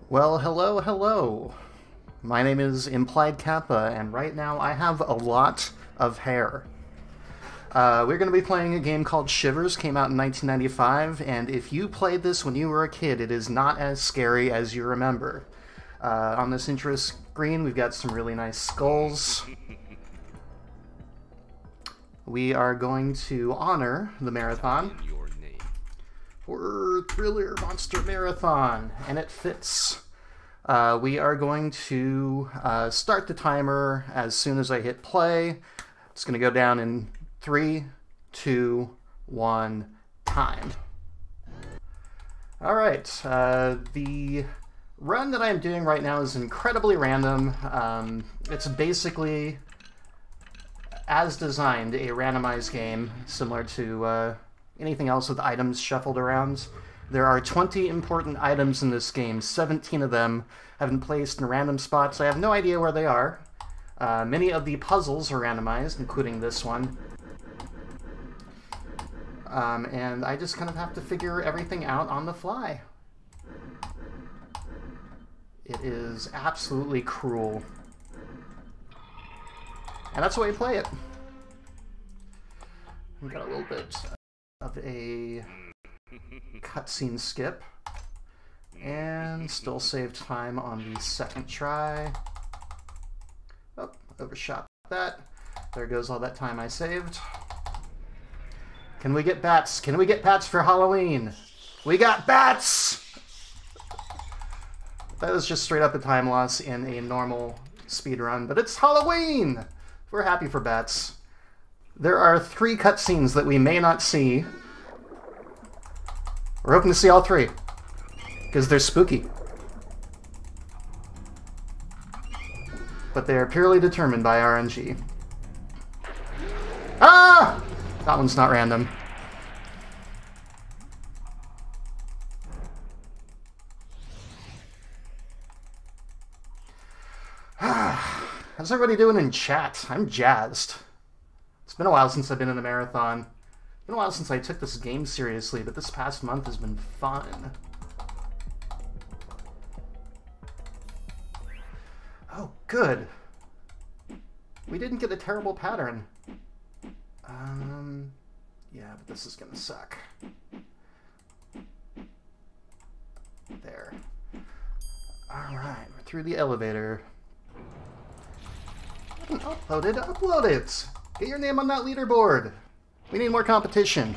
Well, hello, hello. My name is ImpliedKappa, and right now I have a lot of hair. We're going to be playing a game called Shivers, came out in 1995, and if you played this when you were a kid, it is not as scary as you remember. On this intro screen, we've got some really nice skulls. We are going to honor the marathon for Thriller Monster Marathon, and it fits. We are going to start the timer as soon as I hit play. It's going to go down in 3, 2, 1, time. Alright, the run that I'm doing right now is incredibly random. It's basically, as designed, a randomized game, similar to anything else with items shuffled around. There are 20 important items in this game. 17 of them have been placed in random spots. I have no idea where they are. Many of the puzzles are randomized, including this one. And I just kind of have to figure everything out on the fly. It is absolutely cruel. And that's the way you play it. We've got a little bit of a cutscene skip. And still saved time on the second try. Oh, overshot that. There goes all that time I saved. Can we get bats? Can we get bats for Halloween? We got bats! That is just straight up a time loss in a normal speedrun, but it's Halloween! We're happy for bats. There are 3 cutscenes that we may not see. We're hoping to see all 3, because they're spooky. But they are purely determined by RNG. Ah! That one's not random. How's everybody doing in chat? I'm jazzed. It's been a while since I've been in a marathon. It's been a while since I took this game seriously, but this past month has been fun. Oh, good. We didn't get a terrible pattern. Yeah, but this is gonna suck. There. Alright, we're through the elevator. Upload it, upload it! Get your name on that leaderboard! We need more competition.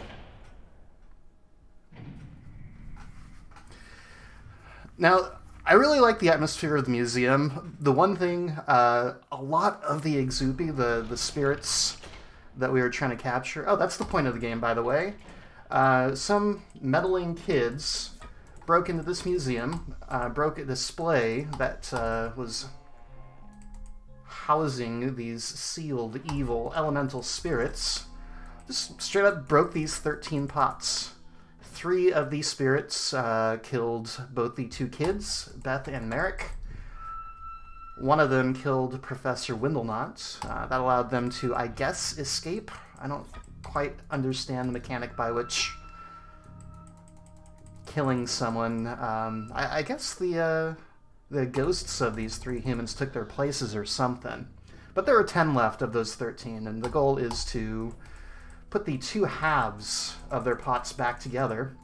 Now, I really like the atmosphere of the museum. The one thing, a lot of the Ixupi, the spirits that we were trying to capture... Oh, that's the point of the game, by the way. Some meddling kids broke into this museum, broke a display that was housing these sealed, evil, elemental spirits. Just straight up broke these 13 pots. 3 of these spirits killed both the 2 kids, Beth and Merrick. One of them killed Professor Windelnot. That allowed them to, I guess, escape. I don't quite understand the mechanic by which killing someone... I guess the ghosts of these 3 humans took their places or something. But there are 10 left of those 13, and the goal is to put the 2 halves of their pots back together.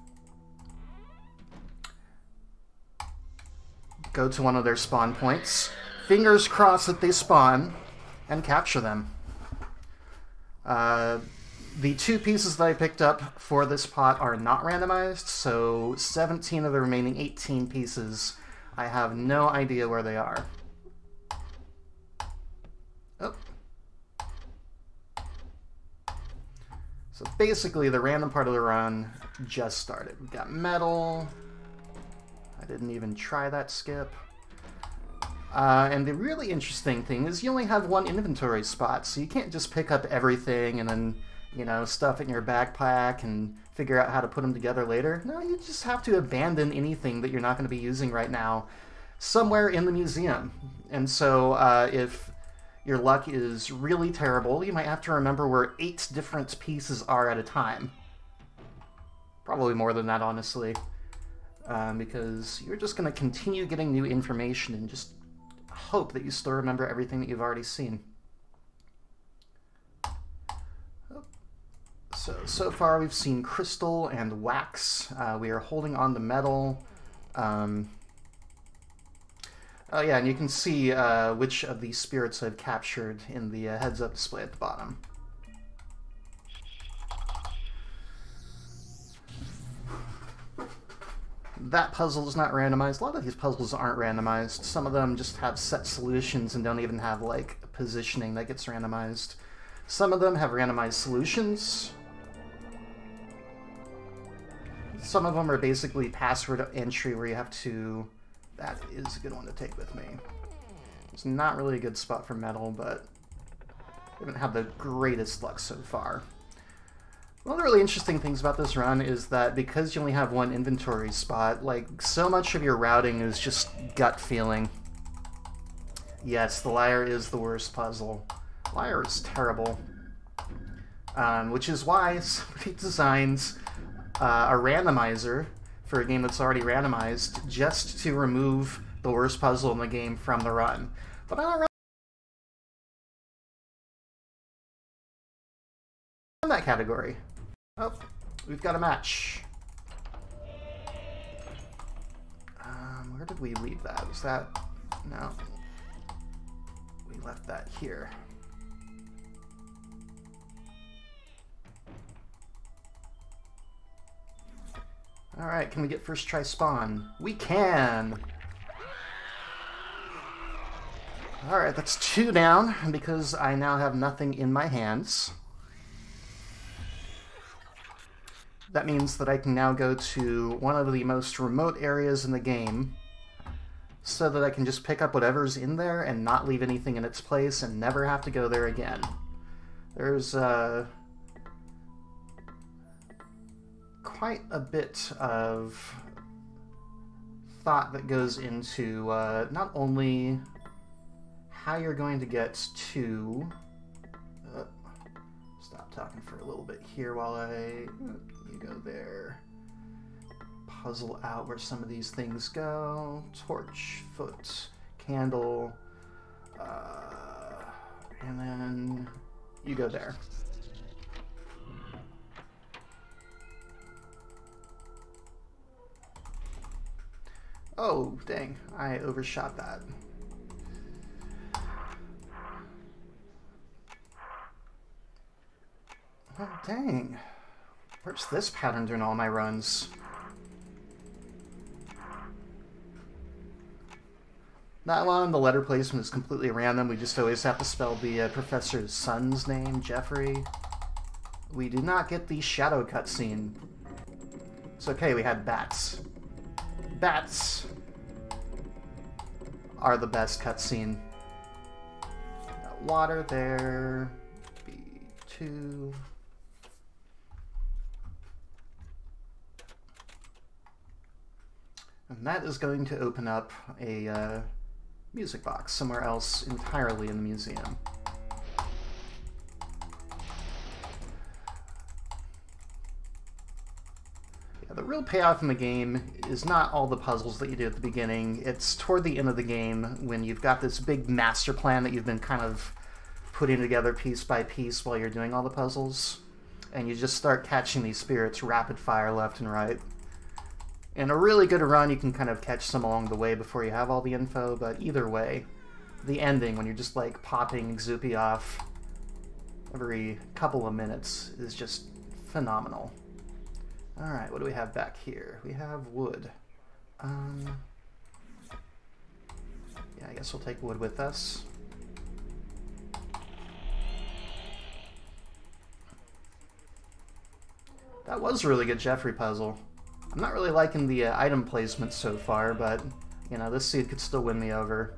Go to one of their spawn points. Fingers crossed that they spawn, and capture them. The 2 pieces that I picked up for this pot are not randomized, so 17 of the remaining 18 pieces, I have no idea where they are. Oh. So basically, the random part of the run just started. We've got metal. I didn't even try that skip. And the really interesting thing is you only have 1 inventory spot, so you can't just pick up everything and then, you know, stuff it in your backpack and figure out how to put them together later. No, you just have to abandon anything that you're not going to be using right now somewhere in the museum. And so if your luck is really terrible, you might have to remember where 8 different pieces are at a time. Probably more than that, honestly. because you're just going to continue getting new information and just hope that you still remember everything that you've already seen. So far we've seen crystal and wax. We are holding on to metal. Oh yeah, and you can see which of these spirits I've captured in the heads-up display at the bottom. That puzzle is not randomized. A lot of these puzzles aren't randomized. Some of them just have set solutions and don't even have, like, positioning that gets randomized. Some of them have randomized solutions. Some of them are basically password entry where you have to... That is a good one to take with me. It's not really a good spot for metal, but I haven't had the greatest luck so far. One of the really interesting things about this run is that because you only have one inventory spot, like, so much of your routing is just gut feeling. Yes, the Liar is the worst puzzle. Liar is terrible. Which is why somebody designs a randomizer for a game that's already randomized just to remove the worst puzzle in the game from the run. But I don't run that category. Oh, we've got a match. Where did we leave that? Was that... No. We left that here. Alright, can we get first try spawn? We can! Alright, that's 2 down, because I now have nothing in my hands. That means that I can now go to one of the most remote areas in the game, so that I can just pick up whatever's in there and not leave anything in its place and never have to go there again. There's quite a bit of thought that goes into not only how you're going to get to... stop talking for a little bit here while you go there. Puzzle out where some of these things go. Torch, foot, candle, and then you go there. Oh, dang, I overshot that. Oh, dang. Where's this pattern during all my runs? That one, the letter placement is completely random. We just always have to spell the professor's son's name, Jeffrey. We do not get the shadow cutscene. It's okay, we had bats. Bats are the best cutscene. Got water there. B2. And that is going to open up a music box somewhere else entirely in the museum. Yeah, the real payoff in the game is not all the puzzles that you do at the beginning. It's toward the end of the game when you've got this big master plan that you've been kind of putting together piece by piece while you're doing all the puzzles. And you just start catching these spirits rapid fire left and right. In a really good run, you can kind of catch some along the way before you have all the info, but either way, the ending, when you're just like popping Ixupi off every couple of minutes, is just phenomenal. Alright, what do we have back here? We have wood. Yeah, I guess we'll take wood with us. That was a really good Jeffrey puzzle. I'm not really liking the item placement so far, but, you know, this seed could still win me over.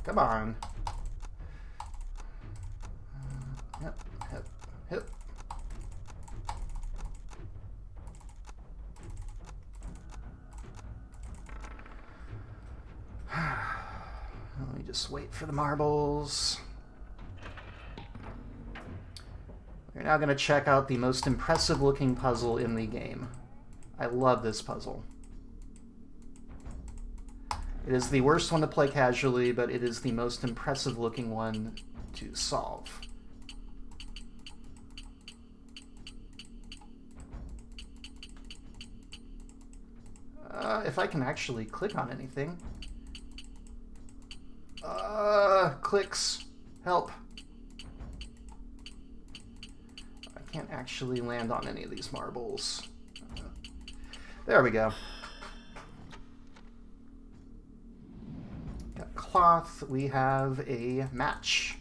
Come on. Yep, hip, hip. Let me just wait for the marbles. We're now going to check out the most impressive looking puzzle in the game. I love this puzzle. It is the worst one to play casually, but it is the most impressive looking one to solve. If I can actually click on anything. Clicks. Help. I can't actually land on any of these marbles. There we go. Got cloth. We have a match.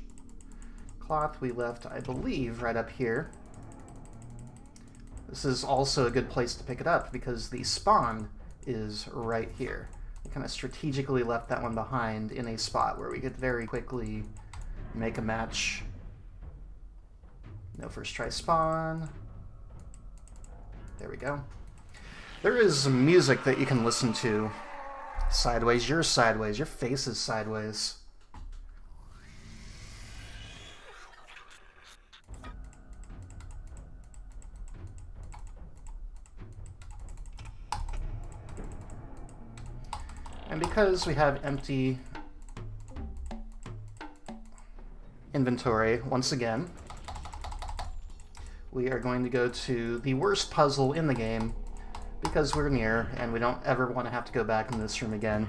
Cloth we left, I believe, right up here. This is also a good place to pick it up because the spawn is right here. We kind of strategically left that one behind in a spot where we could very quickly make a match. No first try spawn. There we go. There is music that you can listen to. Sideways, you're sideways, your face is sideways. And because we have empty inventory, once again, we are going to go to the worst puzzle in the game because we're near and we don't ever want to have to go back in this room again.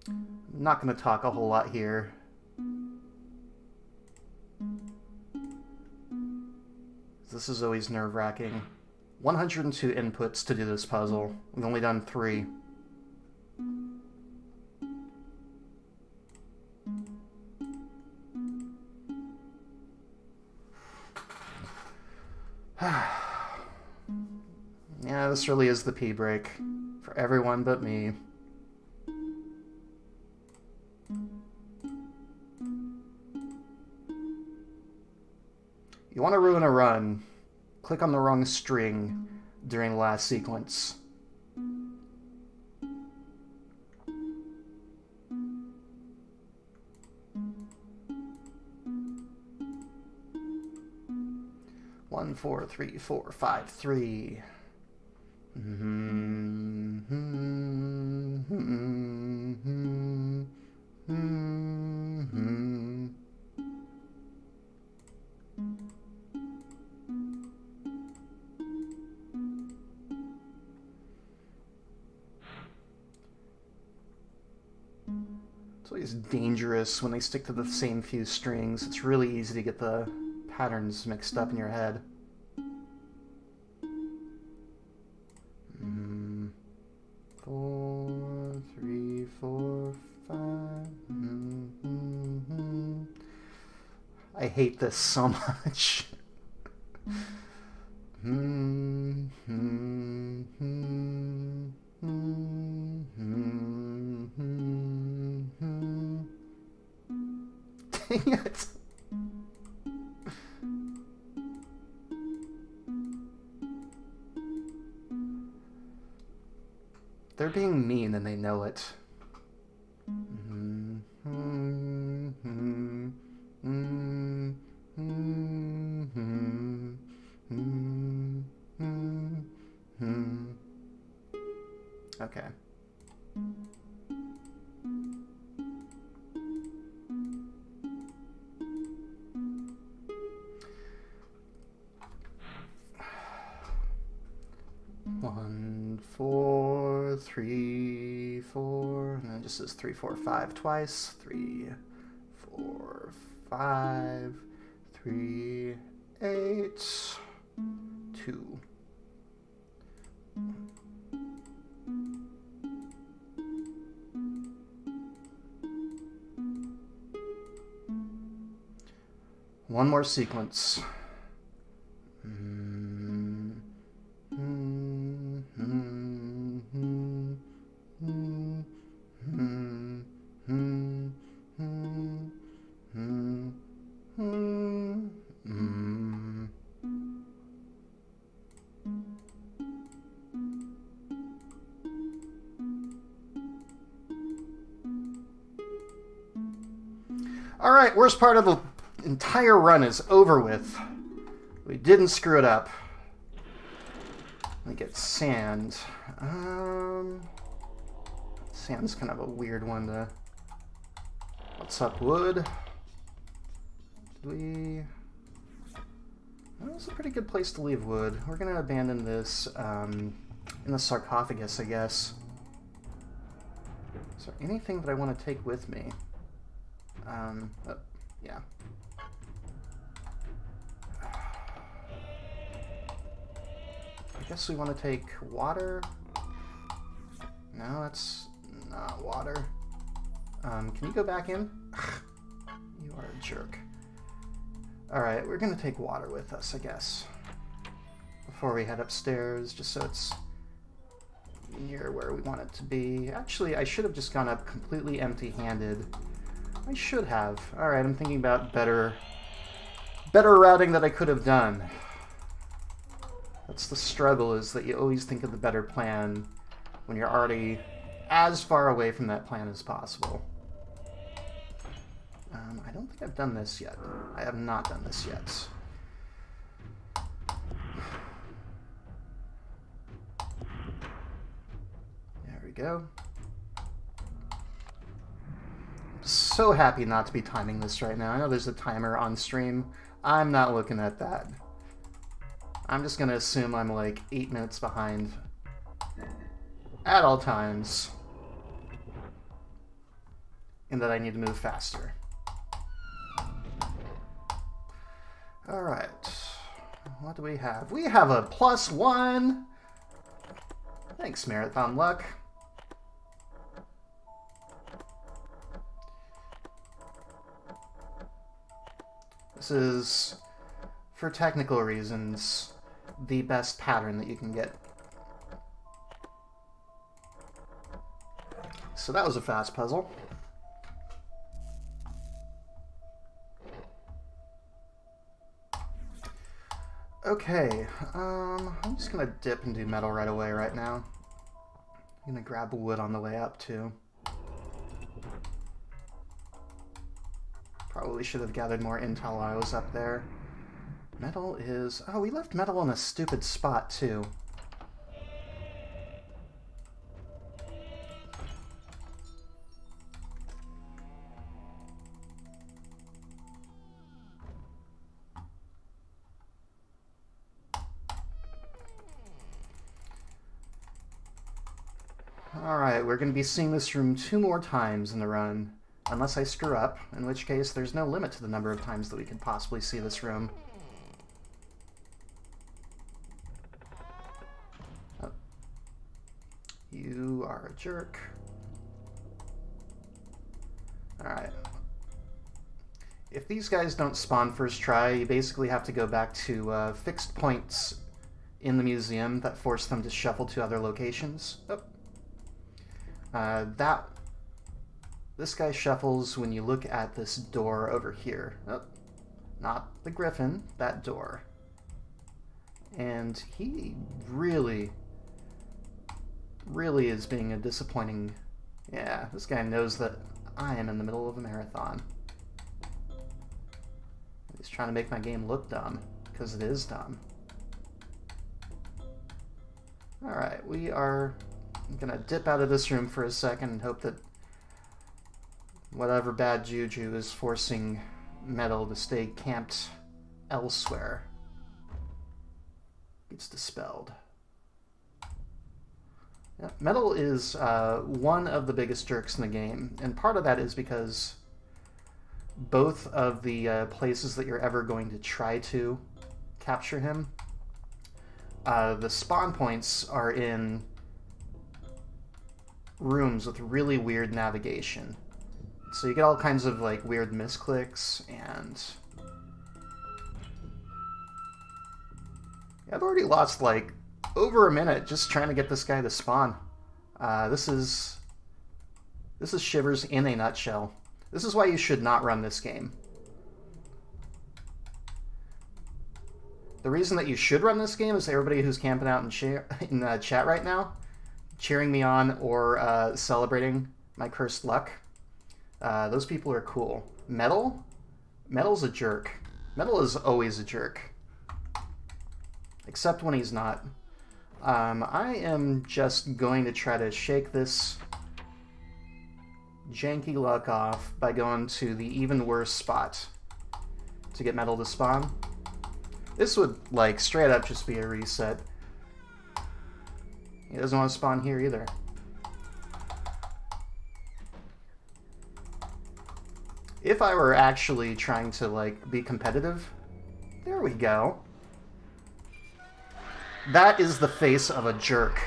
I'm not going to talk a whole lot here. This is always nerve-wracking. 102 inputs to do this puzzle. We've only done 3. Yeah, this really is the pee break for everyone but me. You want to ruin a run, click on the wrong string during the last sequence. One, 4, 3, 4, 5, 3. It's always dangerous when they stick to the same few strings. It's really easy to get the patterns mixed up in your head. 4, 3, 4, 5. I hate this so much. Dang it. They're being mean and they know it. Okay. One, 4, 3, 4, and then it just says 3, 4, 5 twice. 3, 4, 5, 3, 8, 2. One more sequence. Alright, worst part of the entire run is over with. We didn't screw it up. Let me get sand. Sand's kind of a weird one to... What's up, wood? Did we... That was a pretty good place to leave wood. We're going to abandon this in the sarcophagus, I guess. Is there anything that I want to take with me? Oh, yeah. I guess we want to take water. No, that's not water. Can you go back in? You are a jerk. Alright, we're going to take water with us, I guess. Before we head upstairs, just so it's near where we want it to be. Actually, I should have just gone up completely empty-handed. I should have. Alright, I'm thinking about better routing that I could have done. That's the struggle, is that you always think of the better plan when you're already as far away from that plan as possible. I don't think I've done this yet. I have not done this yet. There we go. I'm so happy not to be timing this right now. I know there's a timer on stream. I'm not looking at that. I'm just going to assume I'm like 8 minutes behind at all times, and that I need to move faster. Alright, what do we have? We have a +1! Thanks, Marathon Luck. This is, for technical reasons, the best pattern that you can get. So that was a fast puzzle. Okay, I'm just gonna dip and do metal right away right now. I'm gonna grab wood on the way up too. Probably should have gathered more intel while I was up there. Metal is... Oh, we left metal in a stupid spot too. Alright, we're going to be seeing this room 2 more times in the run, unless I screw up, in which case there's no limit to the number of times that we could possibly see this room. Oh. You are a jerk. Alright. If these guys don't spawn first try, you basically have to go back to fixed points in the museum that force them to shuffle to other locations. Oh. This guy shuffles when you look at this door over here. Oh, not the griffin, that door. And he really is being a disappointing... Yeah, this guy knows that I am in the middle of a marathon. He's trying to make my game look dumb, because it is dumb. Alright, we are... I'm gonna dip out of this room for a second and hope that whatever bad juju is forcing metal to stay camped elsewhere gets dispelled. Yeah, metal is one of the biggest jerks in the game, and part of that is because both of the places that you're ever going to try to capture him, the spawn points are in rooms with really weird navigation. So you get all kinds of like weird misclicks, and I've already lost like over a minute just trying to get this guy to spawn. This is Shivers in a nutshell. This is why you should not run this game. The reason that you should run this game is everybody who's camping out in chat right now, cheering me on or celebrating my cursed luck. Those people are cool. Metal? Metal's a jerk. Metal is always a jerk. Except when he's not. I am just going to try to shake this janky luck off by going to the even worse spot to get Metal to spawn. This would, like, straight up just be a reset. He doesn't want to spawn here either. If I were actually trying to, like, be competitive... There we go. That is the face of a jerk.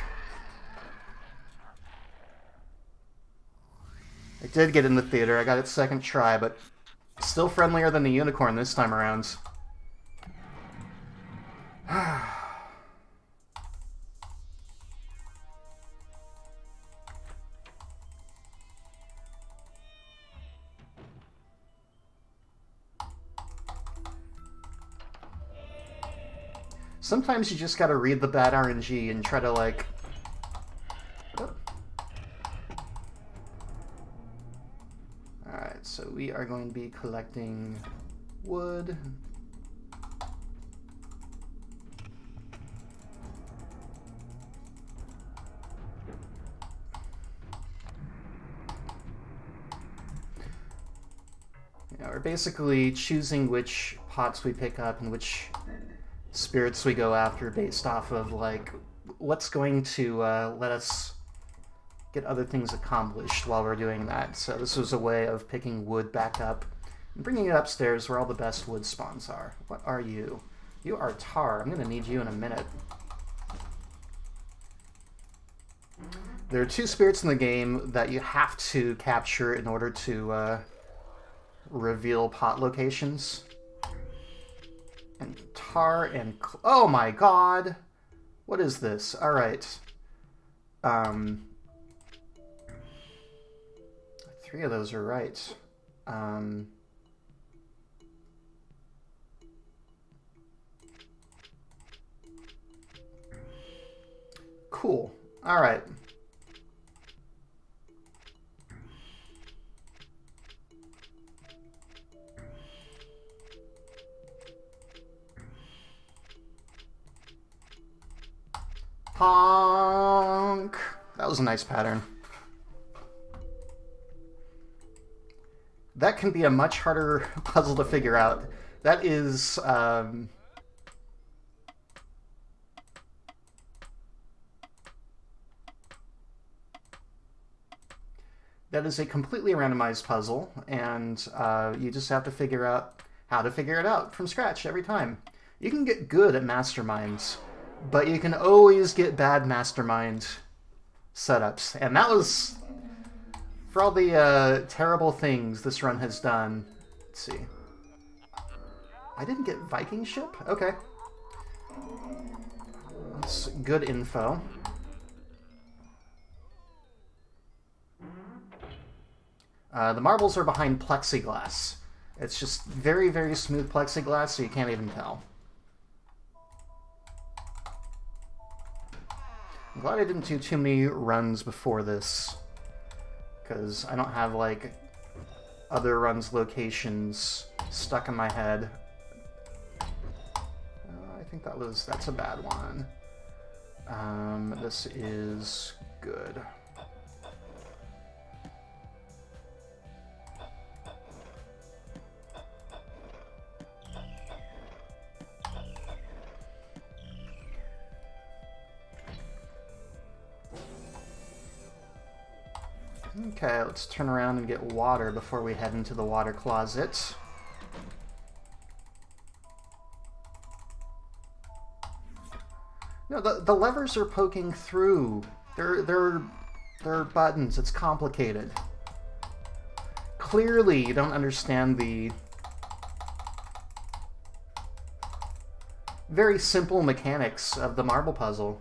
I did get in the theater. I got it second try, but still friendlier than the unicorn this time around. Sometimes you just gotta read the bad RNG and try to, like... Oh. Alright, so we are going to be collecting wood. Yeah, we're basically choosing which pots we pick up and which spirits we go after based off of, like, what's going to let us get other things accomplished while we're doing that. So this was a way of picking wood back up and bringing it upstairs where all the best wood spawns are. What are you? You are tar. I'm going to need you in a minute. There are 2 spirits in the game that you have to capture in order to reveal pot locations. And tar and... Oh my god! What is this? Alright. 3 of those are right. Cool. Alright. Honk! That was a nice pattern. That can be a much harder puzzle to figure out. That is, that is a completely randomized puzzle, and you just have to figure out how to figure it out from scratch every time. You can get good at masterminds, but you can always get bad mastermind setups. And that was, for all the terrible things this run has done. Let's see. I didn't get Viking ship? Okay. That's good info. The marbles are behind plexiglass. It's just very, very smooth plexiglass, so you can't even tell. I'm glad I didn't do too many runs before this, because I don't have, like, other runs' locations stuck in my head. I think that's a bad one. This is good. Okay, let's turn around and get water before we head into the water closet. No, the levers are poking through. They're buttons. It's complicated. Clearly, you don't understand the very simple mechanics of the marble puzzle.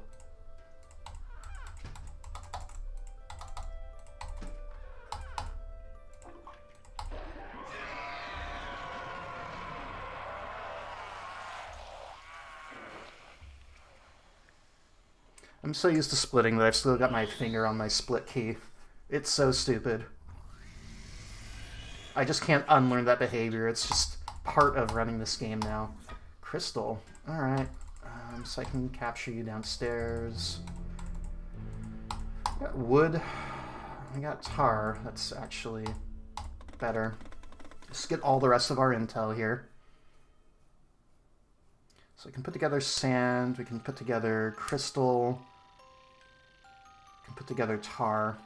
I'm so used to splitting that I've still got my finger on my split key. It's so stupid. I just can't unlearn that behavior. It's just part of running this game now. Crystal. Alright. So I can capture you downstairs. Got wood. I got tar. That's actually better. Just get all the rest of our intel here. So we can put together sand, we can put together crystal, we can put together tar.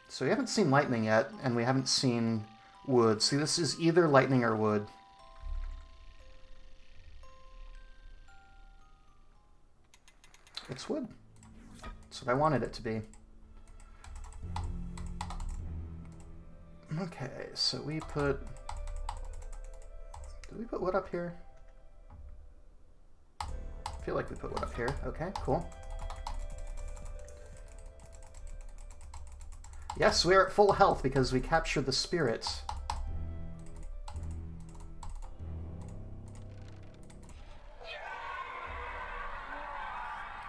So we haven't seen lightning yet, and we haven't seen wood. See, this is either lightning or wood. It's wood. That's what I wanted it to be. Okay, so we put... Did we put wood up here? I feel like we put wood up here. Okay, cool. Yes, we are at full health because we captured the spirits.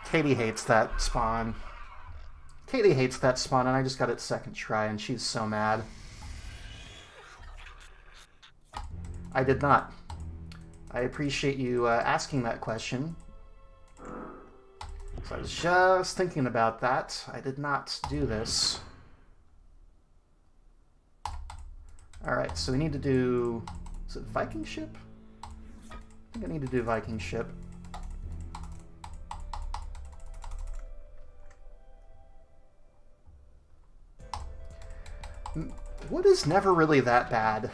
Katie hates that spawn. Katie hates that spawn, and I just got it second try, and she's so mad. I did not. I appreciate you asking that question. So I was just thinking about that. I did not do this. Alright, so we need to do... Is it Viking ship? I think I need to do Viking ship. Wood is never really that bad.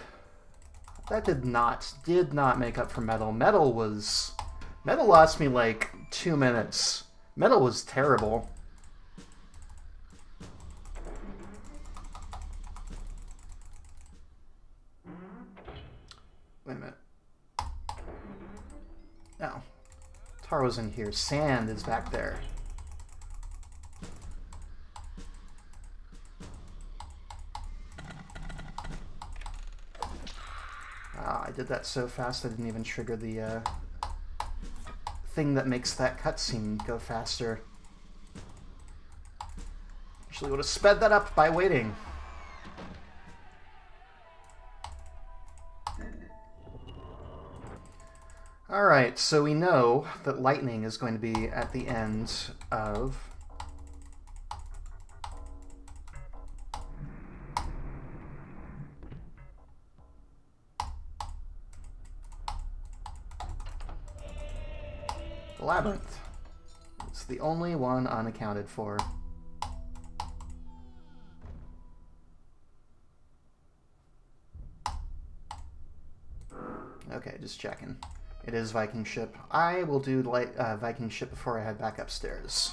That did not make up for metal. Metal lost me like 2 minutes. Metal was terrible. Wait a minute. No. Tar was in here. Sand is back there. I did that so fast I didn't even trigger the thing that makes that cutscene go faster. Actually would have sped that up by waiting. Alright, so we know that lightning is going to be at the end of... Labyrinth. It's the only one unaccounted for. Okay, just checking. It is Viking ship. I will do Viking ship before I head back upstairs.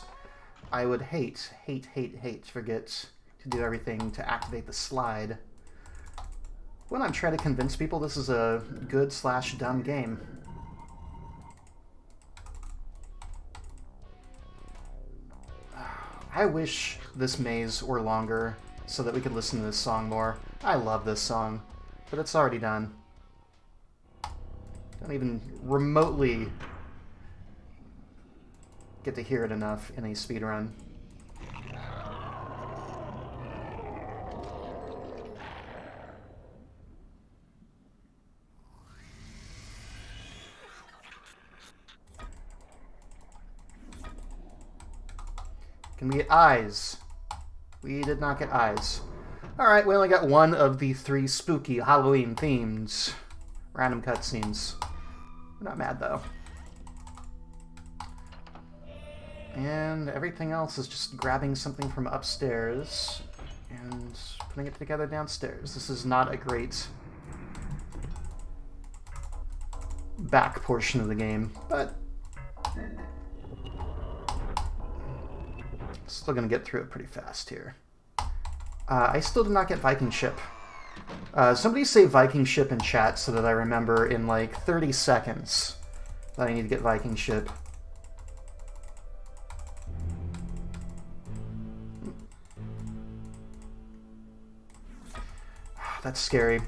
I would hate forget to do everything to activate the slide. When I'm trying to convince people this is a good/dumb game. I wish this maze were longer so that we could listen to this song more. I love this song, but it's already done. Don't even remotely get to hear it enough in a speedrun. Can we get eyes? We did not get eyes. Alright, we only got one of the 3 spooky Halloween themes. Random cutscenes. We're not mad, though. And everything else is just grabbing something from upstairs and putting it together downstairs. This is not a great back portion of the game, but still gonna get through it pretty fast here. I still did not get Viking ship. Somebody say Viking ship in chat so that I remember in like 30 seconds that I need to get Viking ship. That's scary.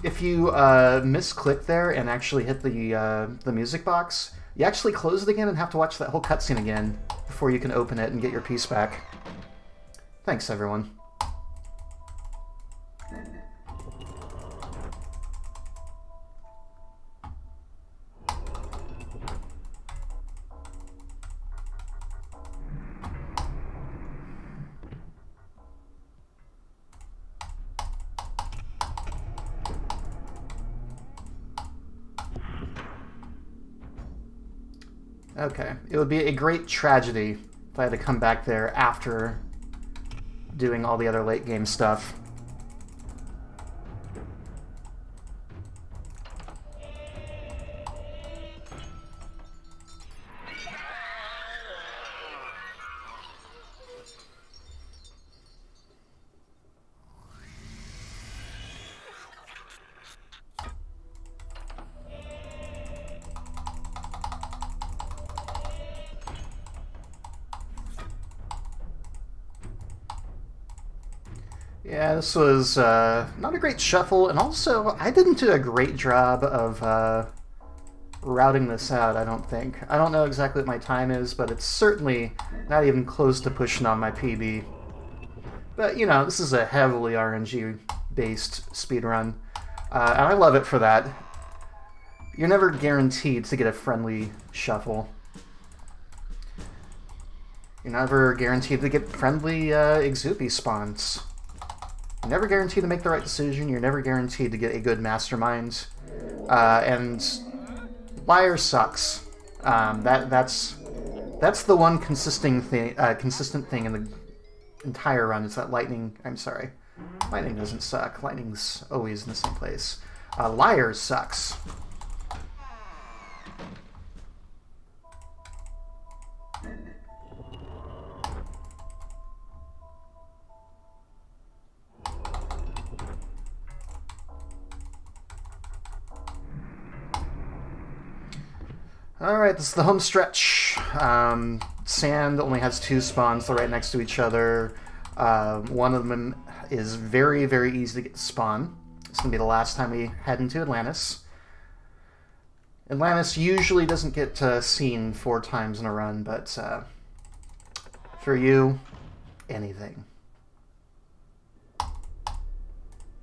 If you misclick there and actually hit the music box, you actually close it again and have to watch that whole cutscene again before you can open it and get your piece back. Thanks, everyone. Okay. It would be a great tragedy if I had to come back there after doing all the other late game stuff. Yeah, this was not a great shuffle, and also I didn't do a great job of routing this out, I don't think. I don't know exactly what my time is, but it's certainly not even close to pushing on my PB. But, you know, this is a heavily RNG-based speedrun, and I love it for that. You're never guaranteed to get a friendly shuffle. You're never guaranteed to get friendly Ixupi spawns. You're never guaranteed to make the right decision. You're never guaranteed to get a good mastermind. And Liar sucks. That's the one consistent thing in the entire run is that Lightning... I'm sorry. Lightning doesn't suck. Lightning's always in the same place. Liar sucks. Alright, this is the home stretch. Sand only has 2 spawns, they're right next to each other. One of them is very, very easy to get to spawn. It's going to be the last time we head into Atlantis. Atlantis usually doesn't get seen 4 times in a run, but for you, anything.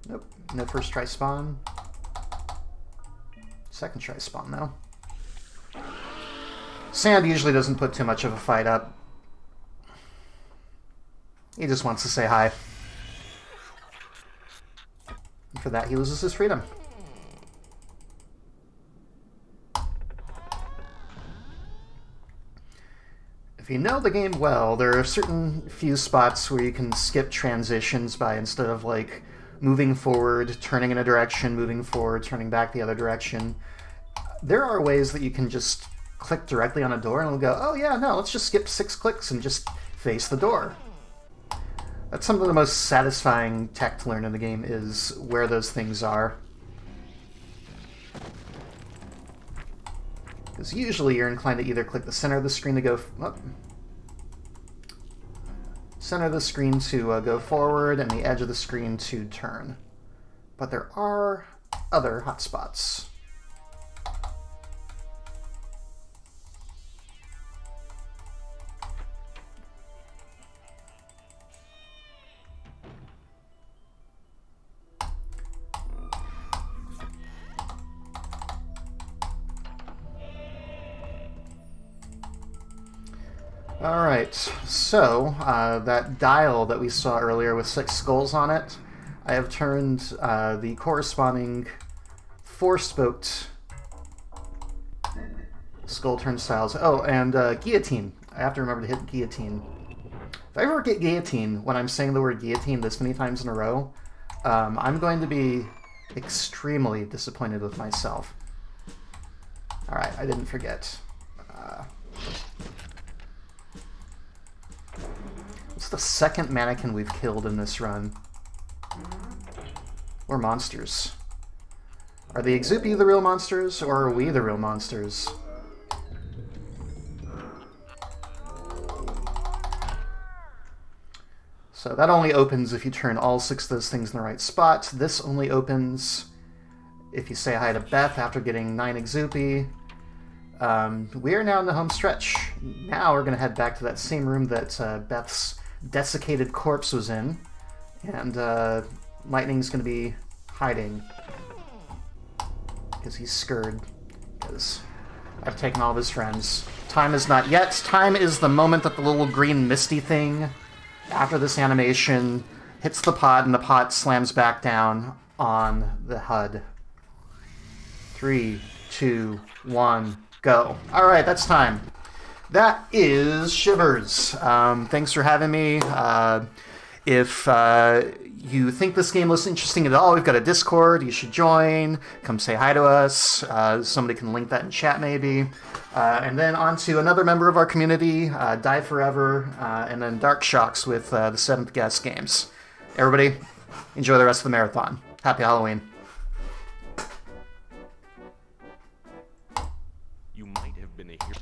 Nope, no first try spawn. Second try spawn, though. Sand usually doesn't put too much of a fight up. He just wants to say hi. And for that, he loses his freedom. If you know the game well, there are certain few spots where you can skip transitions by, instead of like moving forward, turning in a direction, moving forward, turning back the other direction. There are ways that you can just click directly on a door and it'll go, oh yeah, no, let's just skip 6 clicks and just face the door. That's some of the most satisfying tech to learn in the game, is where those things are. Because usually you're inclined to either click the center of the screen to go... center of the screen to go forward and the edge of the screen to turn. But there are other hotspots. Alright, so that dial that we saw earlier with 6 skulls on it, I have turned the corresponding 4-spoked skull turnstiles. Oh, and guillotine. I have to remember to hit guillotine. If I ever get guillotine when I'm saying the word guillotine this many times in a row, I'm going to be extremely disappointed with myself. Alright, I didn't forget. What's the second mannequin we've killed in this run? We're monsters. Are the Ixupi the real monsters, or are we the real monsters? So that only opens if you turn all 6 of those things in the right spot. This only opens if you say hi to Beth after getting 9 Ixupi. We are now in the home stretch. Now we're going to head back to that same room that Beth's desiccated corpse was in, and Lightning's going to be hiding because he's scared, because I've taken all of his friends. Time is not yet. Time is the moment that the little green misty thing, after this animation, hits the pod and the pod slams back down on the HUD. 3, 2, 1, go. Alright, that's time. That is Shivers. Thanks for having me. If you think this game looks interesting at all, we've got a Discord. You should join. Come say hi to us. Somebody can link that in chat maybe. And then on to another member of our community, Die Forever, and then Dark Shocks with the 7th Guest games. Everybody, enjoy the rest of the marathon. Happy Halloween. You might have been a hero.